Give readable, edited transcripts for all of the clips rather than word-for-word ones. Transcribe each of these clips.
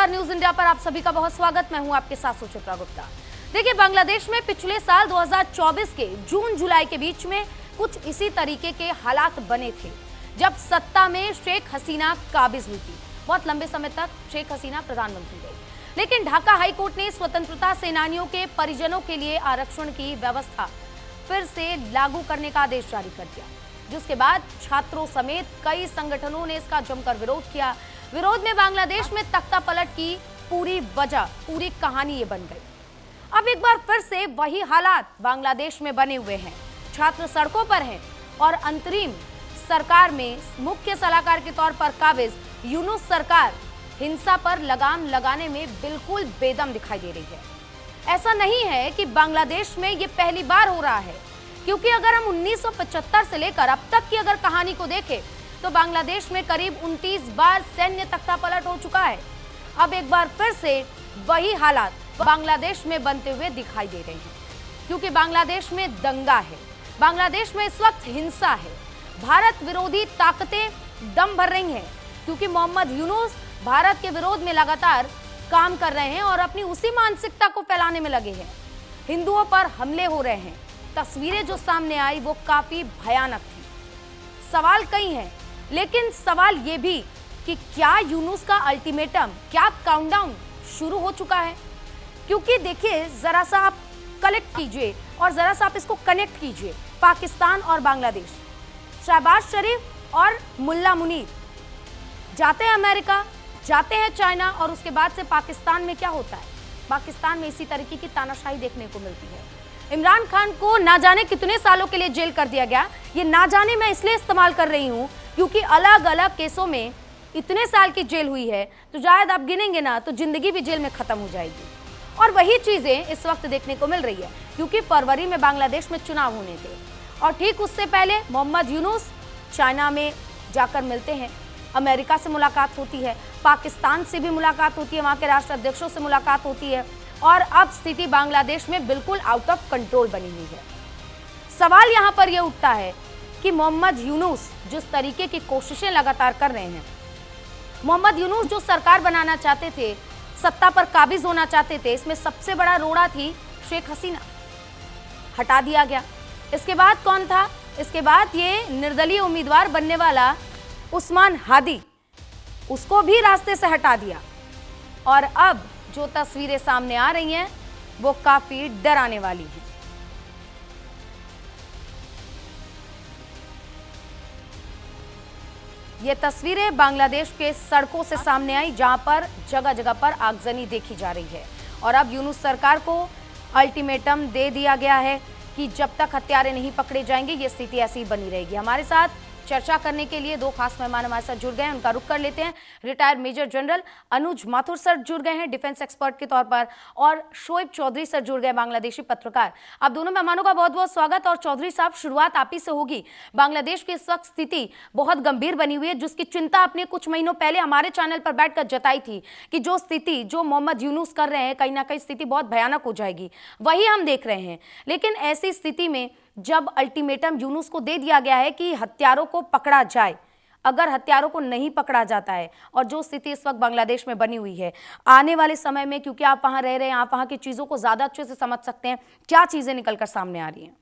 नमस्कार, news India पर आप सभी का बहुत स्वागत। मैं हूं आपके साथ सुचित्रा गुप्ता। देखिए, बांग्लादेश में पिछले साल 2024 के जून जुलाई के बीच में कुछ इसी तरीके के हालात बने थे, जब सत्ता में शेख हसीना काबिज हुई थी। बहुत लंबे समय तक शेख हसीना प्रधानमंत्री रही, लेकिन ढाका हाईकोर्ट ने स्वतंत्रता सेनानियों के परिजनों के लिए आरक्षण की व्यवस्था फिर से लागू करने का आदेश जारी कर दिया, जिसके बाद छात्रों समेत कई संगठनों ने इसका जमकर विरोध किया। विरोध में बांग्लादेश में तख्ता पलट की पूरी कहानी ये बन गई। अब एक बार फिर से वही हालात बांग्लादेश में बने हुए हैं। छात्र सड़कों पर हैं और अंतरिम सरकार में मुख्य सलाहकार के तौर पर काबिज यूनुस सरकार हिंसा पर लगाम लगाने में बिल्कुल बेदम दिखाई दे रही है। ऐसा नहीं है कि बांग्लादेश में ये पहली बार हो रहा है, क्योंकि अगर हम 1975 से लेकर अब तक की अगर कहानी को देखें तो बांग्लादेश में करीब 29 बार सैन्य तख्तापलट हो चुका है। अब एक बार फिर से वही हालात बांग्लादेश में बनते हुए दिखाई दे रहे हैं, क्योंकि बांग्लादेश में दंगा है, बांग्लादेश में इस वक्त हिंसा है। भारत विरोधी ताकतें दम भर रही हैं, क्योंकि मोहम्मद यूनुस भारत के विरोध में लगातार काम कर रहे हैं और अपनी उसी मानसिकता को फैलाने में लगे हैं। हिंदुओं पर हमले हो रहे हैं। तस्वीरें जो सामने आई वो काफी भयानक थी। सवाल कई हैं, लेकिन सवाल ये भी कि क्या यूनुस का अल्टीमेटम, क्या काउंटडाउन शुरू हो चुका है? क्योंकि देखिए, जरा सा आप कलेक्ट कीजिए और जरा सा आप इसको कनेक्ट कीजिए। पाकिस्तान और बांग्लादेश, शहबाज शरीफ और मुल्ला मुनीर जाते हैं अमेरिका, जाते हैं चाइना, और उसके बाद से पाकिस्तान में क्या होता है? पाकिस्तान में इसी तरीके की तानाशाही देखने को मिलती है। इमरान खान को ना जाने कितने सालों के लिए जेल कर दिया गया। ये ना जाने मैं इसलिए इस्तेमाल कर रही हूँ क्योंकि अलग अलग केसों में इतने साल की जेल हुई है, तो शायद आप गिनेंगे ना तो जिंदगी भी जेल में खत्म हो जाएगी। और वही चीजें इस वक्त देखने को मिल रही है, क्योंकि फरवरी में बांग्लादेश में चुनाव होने थे और ठीक उससे पहले मोहम्मद यूनुस चाइना में जाकर मिलते हैं, अमेरिका से मुलाकात होती है, पाकिस्तान से भी मुलाकात होती है, वहाँ के राष्ट्राध्यक्षों से मुलाकात होती है, और अब स्थिति बांग्लादेश में बिल्कुल आउट ऑफ कंट्रोल बनी हुई है। सवाल यहाँ पर यह उठता है कि मोहम्मद यूनुस जिस तरीके की कोशिशें लगातार कर रहे हैं, मोहम्मद यूनुस जो सरकार बनाना चाहते थे, सत्ता पर काबिज होना चाहते थे, इसमें सबसे बड़ा रोड़ा थी शेख हसीना, हटा दिया गया। इसके बाद कौन था? इसके बाद ये निर्दलीय उम्मीदवार बनने वाला उस्मान हादी, उसको भी रास्ते से हटा दिया। और अब जो तस्वीरें सामने आ रही हैं वो काफी डराने वाली हैं। ये तस्वीरें बांग्लादेश के सड़कों से सामने आई, जहां पर जगह जगह पर आगजनी देखी जा रही है। और अब यूनुस सरकार को अल्टीमेटम दे दिया गया है कि जब तक हत्यारे नहीं पकड़े जाएंगे ये स्थिति ऐसी ही बनी रहेगी। हमारे साथ चर्चा करने के लिए दो खास मेहमान हमारे साथ जुड़ गए हैं, उनका रुख कर लेते हैं। रिटायर्ड मेजर जनरल अनुज माथुर सर जुड़ गए हैं डिफेंस एक्सपर्ट के तौर पर, और शोएब चौधरी सर जुड़ गए, बांग्लादेशी पत्रकार। आप दोनों मेहमानों का बहुत बहुत स्वागत। और चौधरी साहब, शुरुआत आप ही से होगी। बांग्लादेश की इस वक्त स्थिति बहुत गंभीर बनी हुई है, जिसकी चिंता आपने कुछ महीनों पहले हमारे चैनल पर बैठकर जताई थी कि जो स्थिति जो मोहम्मद यूनुस कर रहे हैं, कहीं ना कहीं स्थिति बहुत भयानक हो जाएगी। वही हम देख रहे हैं। लेकिन ऐसी स्थिति में जब अल्टीमेटम यूनुस को दे दिया गया है कि हत्यारों को पकड़ा जाए, अगर हत्यारों को नहीं पकड़ा जाता है, और जो स्थिति इस वक्त बांग्लादेश में बनी हुई है, आने वाले समय में, क्योंकि आप वहां रह रहे हैं, आप वहां की चीजों को ज्यादा अच्छे से समझ सकते हैं, क्या चीजें निकलकर सामने आ रही हैं?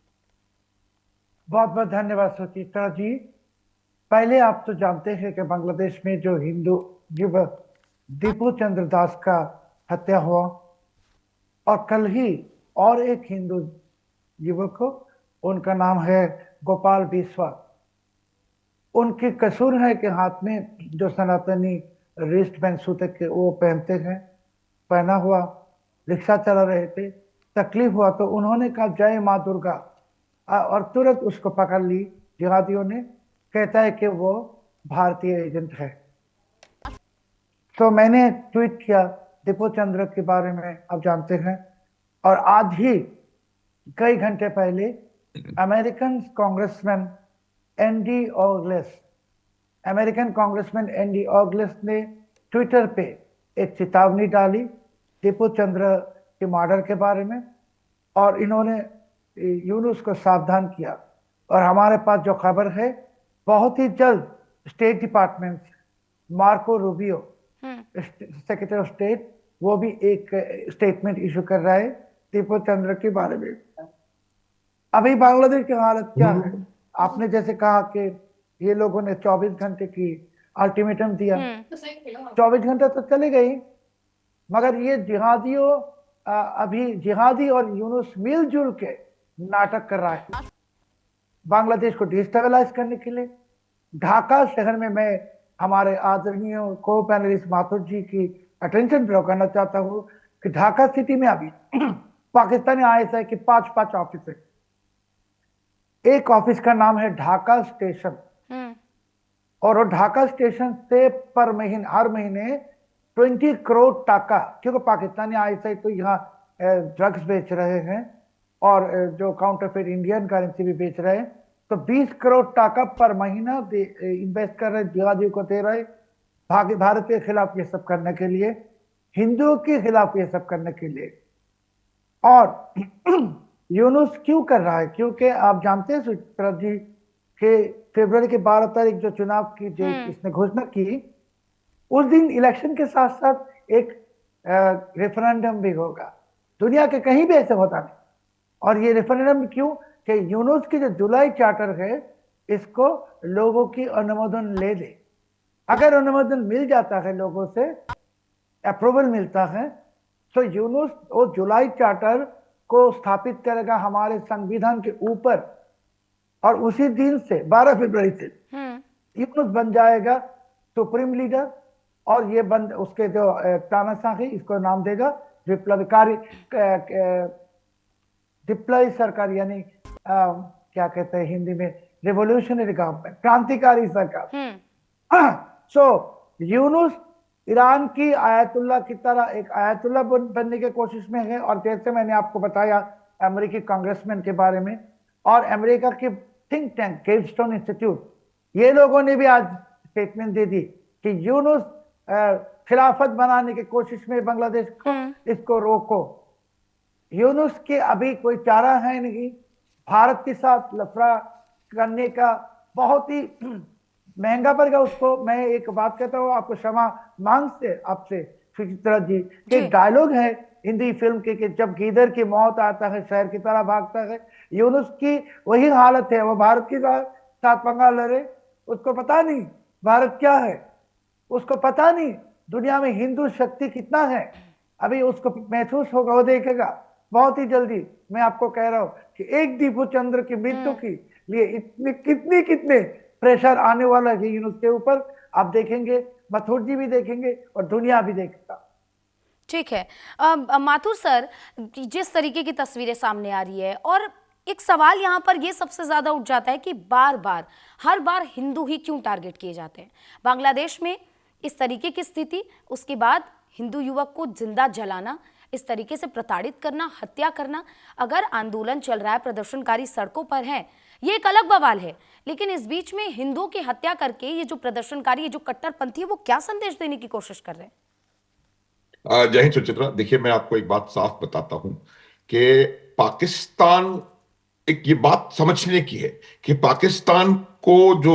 बहुत बहुत धन्यवाद सुचित्रा जी। पहले आप तो जानते हैं कि बांग्लादेश में जो हिंदू युवक दीपू चंद्र दास का हत्या हुआ, और कल ही और एक हिंदू युवक को, उनका नाम है गोपाल बिस्वा। उनके कसूर है कि हाथ में जो सनातनी रिस्ट बैंड सूतक के वो पहनते हैं, पहना हुआ रिक्शा चला रहे थे, तकलीफ हुआ तो उन्होंने कहा जय माँ दुर्गा, और तुरंत उसको पकड़ ली जिहादियों ने। कहता है कि वो भारतीय एजेंट है। तो मैंने ट्वीट किया दीपू चंद्र के बारे में, आप जानते हैं। और आज ही कई घंटे पहले अमेरिकन कांग्रेसमैन एंडी ऑगलेस ने ट्विटर पे एक चेतावनी डाली दीपू चंद्र के मर्डर के बारे में, और इन्होंने यूनुस को सावधान किया। और हमारे पास जो खबर है, बहुत ही जल्द state department Marco Rubio secretary of state, वो भी एक स्टेटमेंट इशू कर रहा है दीपू चंद्र के बारे में। अभी बांग्लादेश की हालत क्या है? आपने जैसे कहा कि ये लोगों ने 24 घंटे की अल्टीमेटम दिया। 24 घंटे तो चले गए, मगर ये जिहादियों अभी जिहादी और यूनुस मिलजुल के नाटक कर रहा है बांग्लादेश को डिस्टेबलाइज करने के लिए। ढाका शहर में मैं हमारे आदरणीय को पैनलिस्ट माथुर जी की अटेंशन ड्रॉ करना चाहता हूं कि ढाका सिटी में अभी पाकिस्तानी आईएसआई के 5 ऑफिस है। एक ऑफिस का नाम है ढाका स्टेशन, और वो ढाका स्टेशन से पर महीने हर महीने 20 करोड़ टाका, क्योंकि पाकिस्तानी आईएसआई तो यहाँ ड्रग्स बेच रहे हैं और जो काउंटरफेट इंडियन करेंसी भी बेच रहे हैं, तो 20 करोड़ टाका पर महीना इन्वेस्ट कर रहे, जिहादियों को दे रहे भारत के खिलाफ ये सब करने के लिए, हिंदुओं के खिलाफ ये सब करने के लिए। और यूनुस क्यों कर रहा है? क्योंकि आप जानते हैं सुचित्रा जी के फरवरी के 12 तारीख जो चुनाव की जो इसने घोषणा की, उस दिन इलेक्शन के साथ साथ एक रेफरेंडम भी होगा। दुनिया के कहीं भी ऐसे होता नहीं। और ये रेफरेंडम क्यों? कि यूनुस की जो जुलाई चार्टर है, इसको लोगों की अनुमोदन ले ले। अगर अनुमोदन मिल जाता है, लोगों से अप्रूवल मिलता है, तो यूनुस वो जुलाई चार्टर को स्थापित करेगा हमारे संविधान के ऊपर, और उसी दिन से 12 फरवरी से यूनुस बन जाएगा सुप्रीम लीडर। और ये बंद उसके जो तानाशाही, इसको नाम देगा विप्लवकारी विप्लवी सरकार, यानी क्या कहते हैं हिंदी में, रिवोल्यूशनरी गवर्नमेंट, क्रांतिकारी सरकार। सो यूनुस ईरान की आयतुल्ला की तरह एक आयतुल्ला बनने की कोशिश में है। और जैसे मैंने आपको बताया अमेरिकी कांग्रेसमैन के बारे में, और अमेरिका के थिंक टैंक केवस्टोन इंस्टीट्यूट, ये लोगों ने भी आज स्टेटमेंट दे दी कि यूनुस खिलाफत बनाने की कोशिश में बांग्लादेश को, इसको रोको। यूनुस के अभी कोई चारा है नहीं। भारत के साथ लफड़ा करने का बहुत ही महंगा पड़ेगा उसको। मैं एक बात कहता हूँ, आपको क्षमा मांग से आपसे सुचित्रा जी, एक डायलॉग है हिंदी फिल्म के कि जब गीदड़ की मौत आता है शहर की तरह भागता है। यूनुस की वही हालत है। वो भारत के साथ पंगा लड़े, उसको पता नहीं भारत क्या है, उसको पता नहीं दुनिया में हिंदू शक्ति कितना है। अभी उसको महसूस होगा, वो देखेगा बहुत ही जल्दी। मैं आपको कह रहा हूं कि एक दीपू चंद्र की मृत्यु की लिए इतने कितने प्रेशर आने वाला है यूनुस के ऊपर, आप देखेंगे, मथुर जी भी देखेंगे और दुनिया भी देखेगा। ठीक है माथुर सर, जिस तरीके की तस्वीरें सामने आ रही है, और एक सवाल यहाँ पर ये सबसे ज्यादा उठ जाता है कि हर बार हिंदू ही क्यों टारगेट किए जाते हैं? बांग्लादेश में इस तरीके की स्थिति, उसके बाद हिंदू युवक को जिंदा जलाना, इस तरीके से प्रताड़ित करना, हत्या करना। अगर आंदोलन चल रहा है, प्रदर्शनकारी सड़कों पर हैं, ये एक अलग बवाल है, लेकिन इस बीच में हिंदुओं की हत्या करके ये जो प्रदर्शनकारी, ये जो कट्टरपंथी है, वो क्या संदेश देने की कोशिश कर रहे हैं? जय हिंद सुचित्रा। देखिए, मैं आपको एक बात साफ बताता हूं कि पाकिस्तान, एक ये बात समझने की है कि पाकिस्तान को जो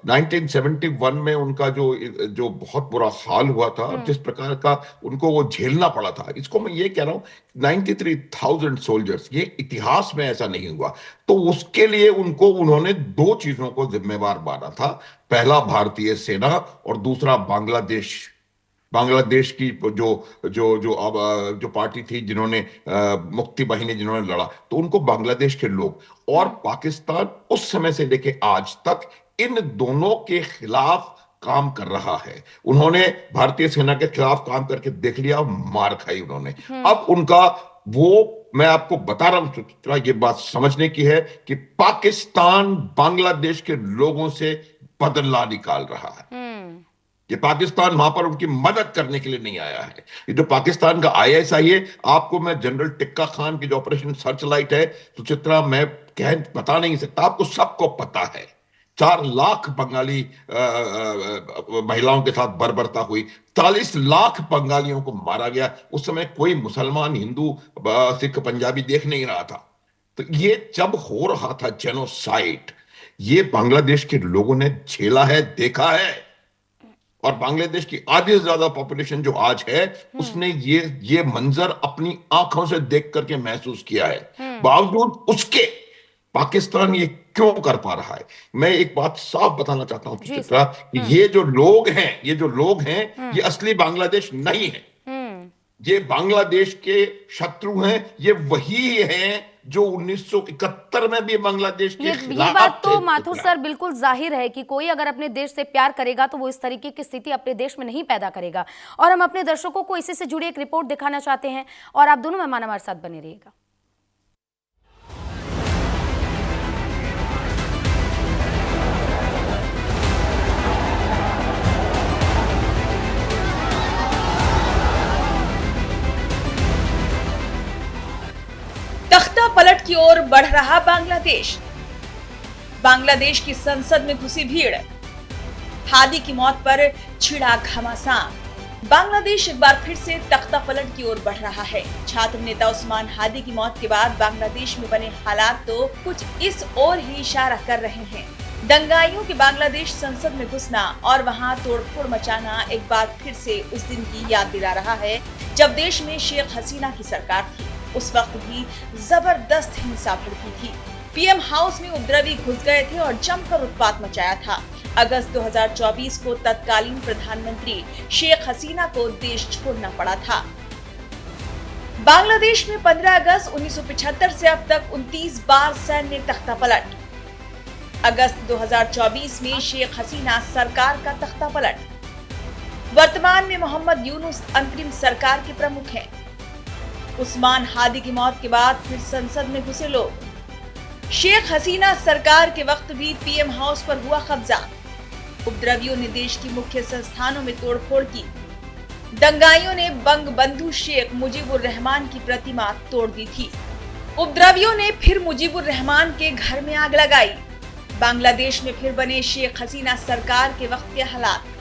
1971 में उनका जो बहुत बुरा हाल हुआ था, जिस प्रकार का उनको वो झेलना पड़ा था, इसको मैं ये कह रहा हूं 93,000 सोल्जर्स, ये इतिहास में ऐसा नहीं हुआ। तो उसके लिए उन्होंने दो चीजों को जिम्मेवार माना था। पहला भारतीय सेना और दूसरा बांग्लादेश की जो पार्टी थी, जिन्होंने मुक्ति बाहिनी जिन्होंने लड़ा, तो उनको बांग्लादेश के लोग और पाकिस्तान उस समय से लेके आज तक इन दोनों के खिलाफ काम कर रहा है। उन्होंने भारतीय सेना के खिलाफ काम करके देख लिया, मार खाई उन्होंने। अब उनका मैं आपको बता रहा हूं, ये बात समझने की है कि पाकिस्तान बांग्लादेश के लोगों से बदला निकाल रहा है। ये पाकिस्तान वहां पर उनकी मदद करने के लिए नहीं आया है। ये जो पाकिस्तान का आईएसआई है, आपको मैं जनरल टिक्का खान की जो ऑपरेशन सर्च लाइट है सुचित्रा, मैं बता नहीं सकता, आपको सबको पता है। 4 लाख बंगाली महिलाओं के साथ बर्बरता हुई, 40 लाख बंगालियों को मारा गया। उस समय कोई मुसलमान, हिंदू, सिख, पंजाबी देख नहीं रहा था। तो ये जब हो रहा था जेनोसाइड, ये बांग्लादेश के लोगों ने झेला है, देखा है। और बांग्लादेश की आधी से ज्यादा पॉपुलेशन जो आज है, उसने ये मंजर अपनी आंखों से देख करके महसूस किया है। बावजूद उसके पाकिस्तान ये क्यों कर पा रहा है? मैं एक बात साफ बताना चाहता हूं जी चित्रा, कि ये जो लोग हैं ये असली बांग्लादेश नहीं है। हम्म। ये बांग्लादेश के शत्रु हैं। ये वही हैं जो 1971 में भी बांग्लादेश के ये खिलाफ बात तो थे। माथुर सर बिल्कुल जाहिर है कि कोई अगर अपने देश से प्यार करेगा तो वो इस तरीके की स्थिति अपने देश में नहीं पैदा करेगा। और हम अपने दर्शकों को इसी से जुड़ी एक रिपोर्ट दिखाना चाहते हैं और आप दोनों मेहमान हमारे साथ बने रहिएगा। तख्ता पलट की ओर बढ़ रहा बांग्लादेश। बांग्लादेश की संसद में घुसी भीड़। हादी की मौत पर छिड़ा घमासान। बांग्लादेश एक बार फिर से तख्ता पलट की ओर बढ़ रहा है। छात्र नेता उस्मान हादी की मौत के बाद बांग्लादेश में बने हालात तो कुछ इस ओर ही इशारा कर रहे हैं। दंगाइयों के बांग्लादेश संसद में घुसना और वहां तोड़फोड़ मचाना एक बार फिर से उस दिन की याद दिला रहा है जब देश में शेख हसीना की सरकार थी। उस वक्त भी जबरदस्त हिंसा भड़की थी। पीएम हाउस में उपद्रवी घुस गए थे और जमकर उत्पात मचाया था। अगस्त 2024 को तत्कालीन प्रधानमंत्री शेख हसीना को देश छोड़ना पड़ा था। बांग्लादेश में 15 अगस्त 1975 से अब तक 29 बार सैन्य तख्ता पलट। अगस्त 2024 में शेख हसीना सरकार का तख्ता पलट। वर्तमान में मोहम्मद यूनुस अंतरिम सरकार के प्रमुख हैं। उस्मान हादी की मौत के बाद फिर संसद में घुसे लोग। शेख हसीना सरकार के वक्त भी पीएम हाउस पर हुआ कब्जा। उपद्रवियों ने देश की मुख्य संस्थानों में तोड़फोड़ की। दंगाइयों ने बंगबंधु शेख मुजीबुर रहमान की प्रतिमा तोड़ दी थी। उपद्रवियों ने फिर मुजीबुर रहमान के घर में आग लगाई। बांग्लादेश में फिर बने शेख हसीना सरकार के वक्त के हालात।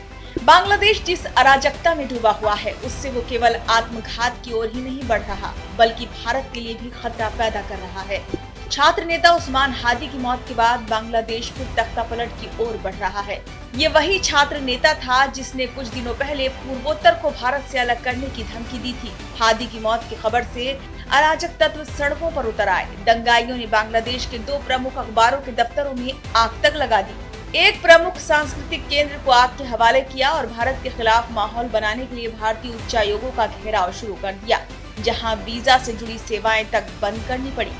बांग्लादेश जिस अराजकता में डूबा हुआ है उससे वो केवल आत्मघात की ओर ही नहीं बढ़ रहा बल्कि भारत के लिए भी खतरा पैदा कर रहा है। छात्र नेता उस्मान हादी की मौत के बाद बांग्लादेश फिर तख्ता पलट की ओर बढ़ रहा है। ये वही छात्र नेता था जिसने कुछ दिनों पहले पूर्वोत्तर को भारत से अलग करने की धमकी दी थी। हादी की मौत की खबर से अराजक तत्व सड़कों पर उतर आए। दंगाइयों ने बांग्लादेश के 2 प्रमुख अखबारों के दफ्तरों में आग तक लगा दी। एक प्रमुख सांस्कृतिक केंद्र को आग के हवाले किया और भारत के खिलाफ माहौल बनाने के लिए भारतीय उच्चायोगों का घेराव शुरू कर दिया, जहां वीजा से जुड़ी सेवाएं तक बंद करनी पड़ी।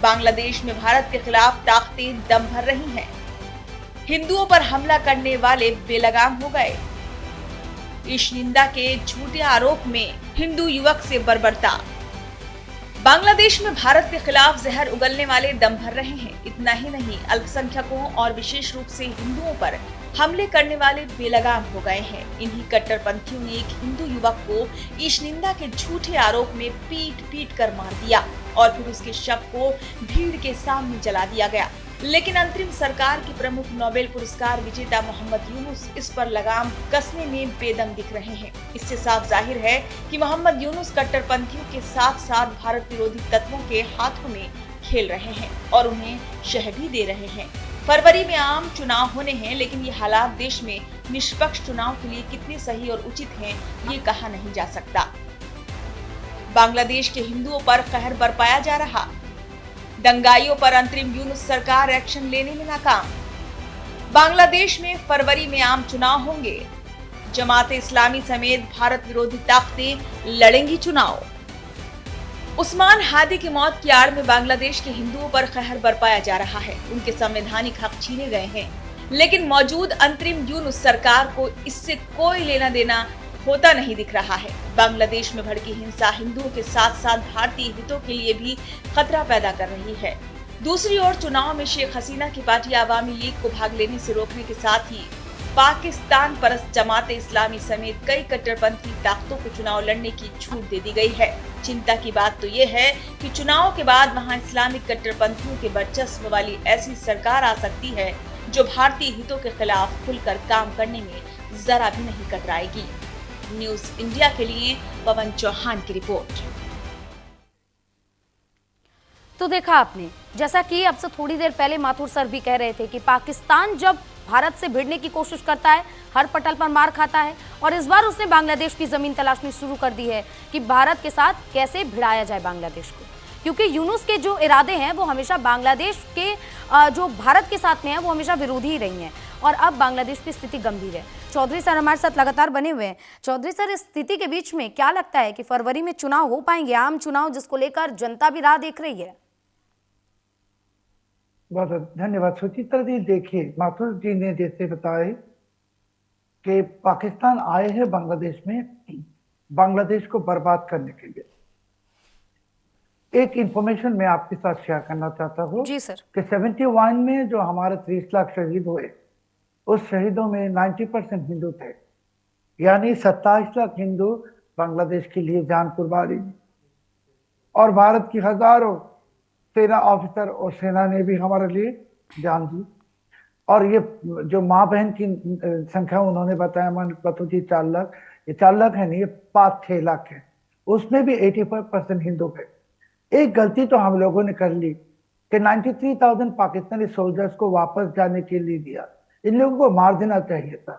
बांग्लादेश में भारत के खिलाफ ताकतें दम भर रही हैं। हिंदुओं पर हमला करने वाले बेलगाम हो गए। ईशनिंदा के झूठे आरोप में हिंदू युवक से बर्बरता। बांग्लादेश में भारत के खिलाफ जहर उगलने वाले दम भर रहे हैं। इतना ही नहीं, अल्पसंख्यकों और विशेष रूप से हिंदुओं पर हमले करने वाले बेलगाम हो गए हैं। इन्हीं कट्टरपंथियों ने एक हिंदू युवक को ईशनिंदा के झूठे आरोप में पीट कर मार दिया और फिर उसके शव को भीड़ के सामने जला दिया गया। लेकिन अंतरिम सरकार के प्रमुख नोबेल पुरस्कार विजेता मोहम्मद यूनुस इस पर लगाम कसने में बेदम दिख रहे हैं। इससे साफ जाहिर है कि मोहम्मद यूनुस कट्टरपंथियों के साथ साथ भारत विरोधी तत्वों के हाथों में खेल रहे हैं और उन्हें शह भी दे रहे हैं। फरवरी में आम चुनाव होने हैं, लेकिन ये हालात देश में निष्पक्ष चुनाव के लिए कितने सही और उचित हैं, ये कहा नहीं जा सकता। बांग्लादेश के हिंदुओं पर कहर बरपाया जा रहा। दंगाइयों पर अंतरिम यूनुस सरकार एक्शन लेने में नाकाम। बांग्लादेश में फरवरी में आम चुनाव होंगे। जमात इस्लामी समेत भारत विरोधी ताकतें लड़ेंगी चुनाव। उस्मान हादी की मौत की आड़ में बांग्लादेश के हिंदुओं पर कहर बरपाया जा रहा है। उनके संवैधानिक हक छीने गए हैं, लेकिन मौजूद अंतरिम यूनुस सरकार को इससे कोई लेना देना होता नहीं दिख रहा है। बांग्लादेश में भड़की हिंसा हिंदुओं के साथ साथ भारतीय हितों के लिए भी खतरा पैदा कर रही है। दूसरी ओर चुनाव में शेख हसीना की पार्टी आवामी लीग को भाग लेने से रोकने के साथ ही पाकिस्तान परस्त जमात इस्लामी समेत कई कट्टरपंथी ताकतों को चुनाव लड़ने की छूट दे दी गई है। चिंता की बात तो ये है कि चुनाव के बाद वहां इस्लामिक कट्टरपंथियों के वर्चस्व वाली ऐसी सरकार आ सकती है जो भारतीय हितों के खिलाफ खुलकर काम करने में जरा भी नहीं कतराएगी। न्यूज इंडिया के लिए पवन चौहान की रिपोर्ट। तो देखा आपने, जैसा कि अब से थोड़ी देर पहले माथुर सर भी कह रहे थे कि पाकिस्तान जब भारत से भिड़ने की कोशिश करता है, हर पटल पर मार खाता है और इस बार उसने बांग्लादेश की जमीन तलाशनी शुरू कर दी है कि भारत के साथ कैसे भिड़ाया जाए बांग्लादेश को, क्योंकि यूनुस के जो इरादे हैं वो हमेशा बांग्लादेश के जो भारत के साथ में है वो हमेशा विरोधी ही रही हैं और अब बांग्लादेश की स्थिति गंभीर है। चौधरी सर हमारे साथ लगातार बने हुए हैं। चौधरी सर, इस स्थिति के बीच में क्या लगता है कि फरवरी में चुनाव हो पाएंगे, आम चुनाव जिसको लेकर जनता भी राह देख रही है? बहुत धन्यवाद सुचित्रा जी। देखिए, माथुर जी ने जैसे बताया कि पाकिस्तान आए हैं बांग्लादेश में बांग्लादेश को बर्बाद करने के लिए। एक इंफॉर्मेशन मैं आपके साथ शेयर करना चाहता हूँ जी सर। कि 71 में जो हमारे 30 लाख शहीद हुए, उस शहीदों में 90% हिंदू थे, यानी 27 लाख हिंदू बांग्लादेश के लिए जान कुर्बानी दी और भारत की हजारों सेना ऑफिसर और सेना ने भी हमारे लिए जान दी। और ये जो माँ बहन की संख्या उन्होंने बताया, मन बतो जी 4 लाख, ये 4 लाख है नहीं, ये 5-6 लाख है, उसमें भी 85% हिंदू है। एक गलती तो हम लोगों ने कर ली कि 93,000 पाकिस्तानी सोल्जर्स को वापस जाने के लिए दिया। इन लोगों को मार देना चाहिए था।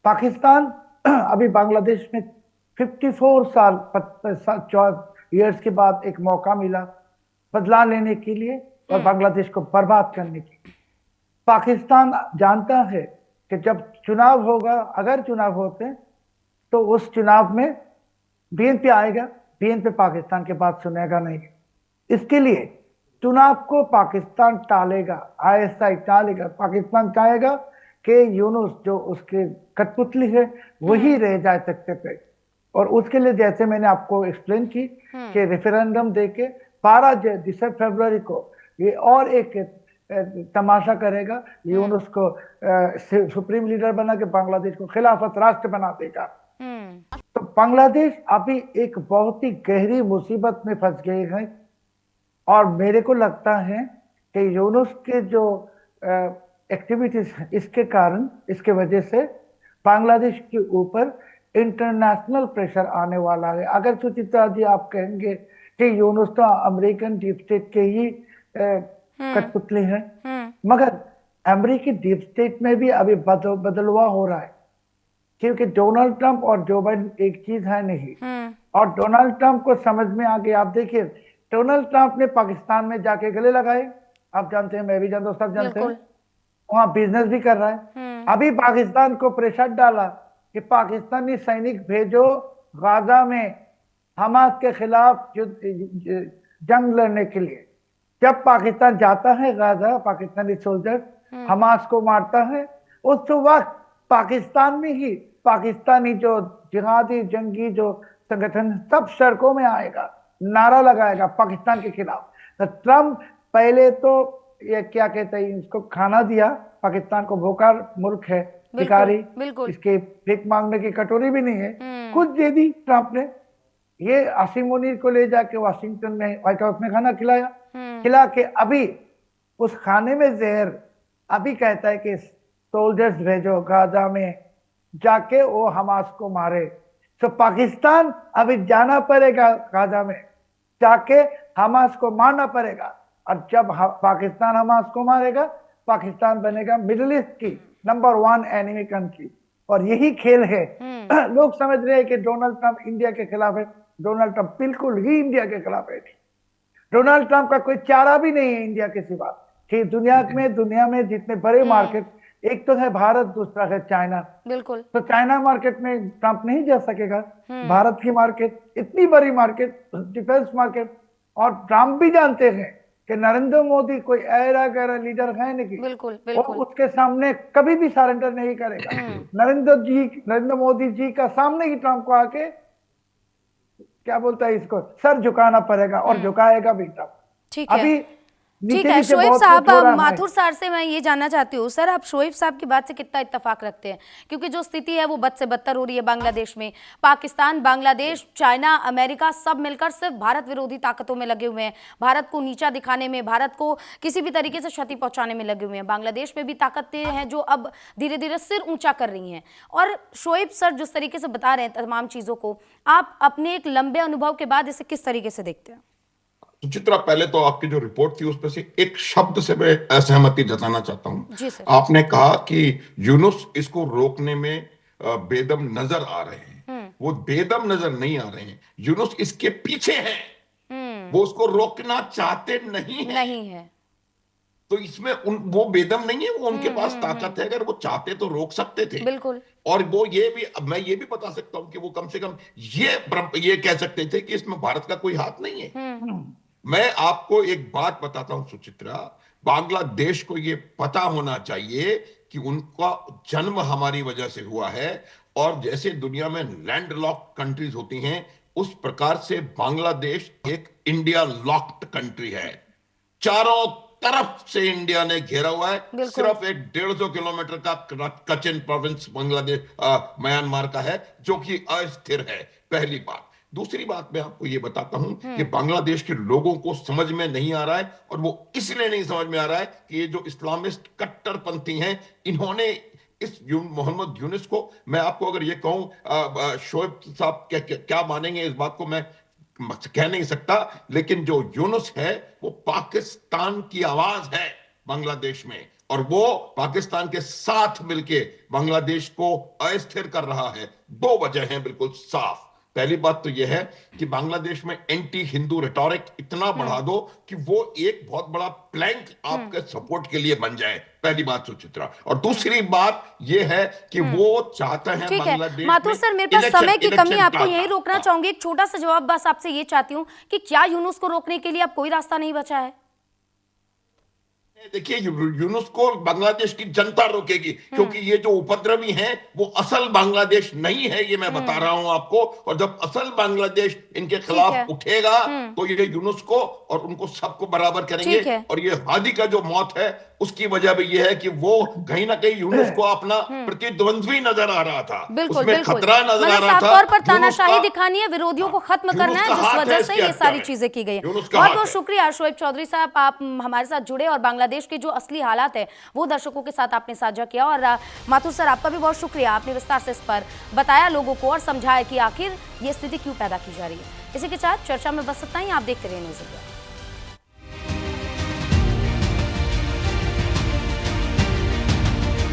पाकिस्तान अभी बांग्लादेश में 54 इयर्स के बाद एक मौका मिला बदला लेने के लिए और बांग्लादेश को बर्बाद करने के लिए। पाकिस्तान जानता है कि जब चुनाव होगा, अगर चुनाव होते तो उस चुनाव में बीएनपी आएगा, बीएनपी पाकिस्तान की बात सुनेगा नहीं। इसके लिए चुनाव को पाकिस्तान टालेगा, आईएसआई टालेगा। पाकिस्तान चाहेगा कि यूनुस जो उसके कठपुतली है वही रह जाए तख्ते पे, और उसके लिए जैसे मैंने आपको एक्सप्लेन की कि रेफरेंडम देके 12 फरवरी को ये और एक तमाशा करेगा, यूनुस को सुप्रीम लीडर बना के बांग्लादेश को खिलाफत राष्ट्र बना देगा। तो बांग्लादेश अभी एक बहुत ही गहरी मुसीबत में फंस गए हैं और मेरे को लगता है कि यूनुस के जो एक्टिविटीज इसके कारण, इसके वजह से बांग्लादेश के ऊपर इंटरनेशनल प्रेशर आने वाला है। अगर सुचित्रा जी आप कहेंगे कि यूनुस तो अमेरिकन डीप स्टेट के ही कठपुतली है, मगर अमेरिकी डीप स्टेट में भी अभी बदलवा हो रहा है, क्योंकि डोनाल्ड ट्रंप और जो बाइडेन एक चीज है नहीं। और डोनाल्ड ट्रंप को समझ में आ गया। आप देखिए, डोनाल्ड ट्रंप ने पाकिस्तान में जाके गले लगाए, आप जानते हैं, मैं भी जानता हूँ, सब जानते हैं, वहां बिजनेस भी कर रहा है। अभी पाकिस्तान को प्रेशर डाला कि पाकिस्तानी सैनिक भेजो गाजा में हमास के खिलाफ जंग लड़ने के लिए। जब पाकिस्तान जाता है गाजा, पाकिस्तानी सोल्जर हमास को मारता है, उस वक्त पाकिस्तान में ही पाकिस्तानी जो जिहादी जंगी जो संगठन सब सड़कों में आएगा, नारा लगाएगा पाकिस्तान के खिलाफ। तो ट्रंप पहले तो ये क्या कहते हैं, इसको खाना दिया, पाकिस्तान को भूखा मुल्क है, भिखारी, इसके भीख मांगने की कटोरी भी नहीं है, कुछ दे दी ट्रंप ने। ये आसिम मुनीर को ले जाके वाशिंगटन में व्हाइट हाउस में खाना खिलाया, खिला के अभी उस खाने में जहर, अभी कहता है कि सोल्जर्स भेजो गाजा में जाके वो हमास को मारे। तो पाकिस्तान अभी जाना पड़ेगा गाजा में, जाके हमास को मारना पड़ेगा। और जब पाकिस्तान हमास को मारेगा, पाकिस्तान बनेगा मिडिल ईस्ट की नंबर 1 एनिमी कंट्री। और यही खेल है। लोग समझ रहे हैं कि डोनाल्ड ट्रंप इंडिया के खिलाफ है। डोनाल्ड ट्रंप बिल्कुल ही इंडिया के खिलाफ है। डोनाल्ड ट्रंप का कोई चारा भी नहीं है इंडिया के सिवा। कि दुनिया में जितने बड़े मार्केट, एक तो है भारत, दूसरा है चाइना। बिल्कुल। तो चाइना मार्केट में ट्रंप नहीं जा सकेगा। भारत की मार्केट इतनी बड़ी मार्केट, डिफेंस मार्केट, और ट्रंप भी जानते हैं कि नरेंद्र मोदी कोई ऐरा गैरा लीडर है नहीं, बिल्कुल, और उसके सामने कभी भी सरेंडर नहीं करेगा। नरेंद्र मोदी जी का सामने ही ट्रंप को आके क्या बोलता है, इसको सर झुकाना पड़ेगा, और झुकाएगा भी ट्रंप। ठीक है, अभी ठीक है। शोएब साहब, माथुर सर से मैं ये जानना चाहती हूँ, सर आप शोएब साहब की बात से कितना इत्तेफाक रखते हैं? क्योंकि जो स्थिति है वो बद से बदतर हो रही है बांग्लादेश में। पाकिस्तान, बांग्लादेश, चाइना, अमेरिका सब मिलकर सिर्फ भारत विरोधी ताकतों में लगे हुए हैं, भारत को नीचा दिखाने में, भारत को किसी भी तरीके से क्षति पहुंचाने में लगे हुए हैं। बांग्लादेश में भी ताकतें हैं जो अब धीरे धीरे सिर ऊंचा कर रही हैं। और शोएब सर जिस तरीके से बता रहे हैं तमाम चीजों को, आप अपने एक लंबे अनुभव के बाद इसे किस तरीके से देखते हैं? सुचित्रा, पहले तो आपकी जो रिपोर्ट थी उसमें से एक शब्द से मैं असहमति जताना चाहता हूं। जी सर। आपने कहा कि यूनुस इसको रोकने में बेदम नजर आ रहे हैं। वो बेदम नजर नहीं आ रहे हैं, यूनुस इसके पीछे हैं। वो उसको रोकना चाहते नहीं है। तो इसमें वो बेदम नहीं है, वो उनके पास ताकत है। अगर वो चाहते तो रोक सकते थे। बिल्कुल। और वो ये भी, मैं ये भी बता सकता हूं कि वो कम से कम ये कह सकते थे कि इसमें भारत का कोई हाथ नहीं है। मैं आपको एक बात बताता हूं सुचित्रा, बांग्लादेश को ये पता होना चाहिए कि उनका जन्म हमारी वजह से हुआ है। और जैसे दुनिया में लैंडलॉक्ड कंट्रीज होती हैं, उस प्रकार से बांग्लादेश एक इंडिया लॉक्ड कंट्री है। चारों तरफ से इंडिया ने घेरा हुआ है। सिर्फ एक 150 किलोमीटर का कचिन प्रोविंस बांग्लादेश म्यांमार का है, जो कि अस्थिर है। पहली बात। दूसरी बात मैं आपको यह बताता हूं कि बांग्लादेश के लोगों को समझ में नहीं आ रहा है, और वो इसलिए नहीं समझ में आ रहा है कि ये जो इस्लामिस्ट कट्टरपंथी हैं, इन्होंने इस मोहम्मद यूनुस को, मैं आपको अगर ये कहूं, शोएब साहब क्या मानेंगे इस बात को मैं कह नहीं सकता, लेकिन जो यूनुस है वो पाकिस्तान की आवाज है बांग्लादेश में, और वो पाकिस्तान के साथ मिलके बांग्लादेश को अस्थिर कर रहा है। दो वजह हैं बिल्कुल साफ। पहली बात तो यह है कि बांग्लादेश में एंटी हिंदू रिटोरिक इतना बढ़ा दो कि वो एक बहुत बड़ा प्लैंक आपके सपोर्ट के लिए बन जाए। पहली बात सुचित्रा। और दूसरी बात यह है कि वो चाहते हैं बांग्लादेश। माथुर सर, मेरे पास समय की कमी, आपको यही रोकना चाहूंगी। एक छोटा सा जवाब बस आपसे ये चाहती हूँ कि क्या यूनुस को रोकने के लिए अब कोई रास्ता नहीं बचा है? देखिए, यूनुस को बांग्लादेश की जनता रोकेगी, क्योंकि ये जो उपद्रवी हैं वो असल बांग्लादेश नहीं है, ये मैं बता रहा हूं आपको। और जब असल बांग्लादेश इनके खिलाफ उठेगा तो ये यूनुस को और उनको सबको बराबर करेंगे। और ये हादी का जो मौत है उसकी वजह भी ये है कि वो कहीं ना कहीं यूनुस को अपना प्रतिद्वंद्वी नजर आ रहा था। उसमें खतरा नजर आ रहा था। तौर पर तानाशाही दिखानी है, विरोधियों को खत्म करना है, जिस वजह से ये सारी चीजें की गई है। बहुत बहुत शुक्रिया शोएब चौधरी साहब, आप हमारे साथ जुड़े और बांग्लादेश के जो असली हालात है वो दर्शकों के साथ आपने साझा किया। और माथुर सर, आपका भी बहुत शुक्रिया, आपने विस्तार से इस पर बताया लोगों को और समझाया कि आखिर ये स्थिति क्यों पैदा की जा रही है। इसी के साथ चर्चा में बस इतना ही। आप देखते रहिए न्यूज़ इंडिया।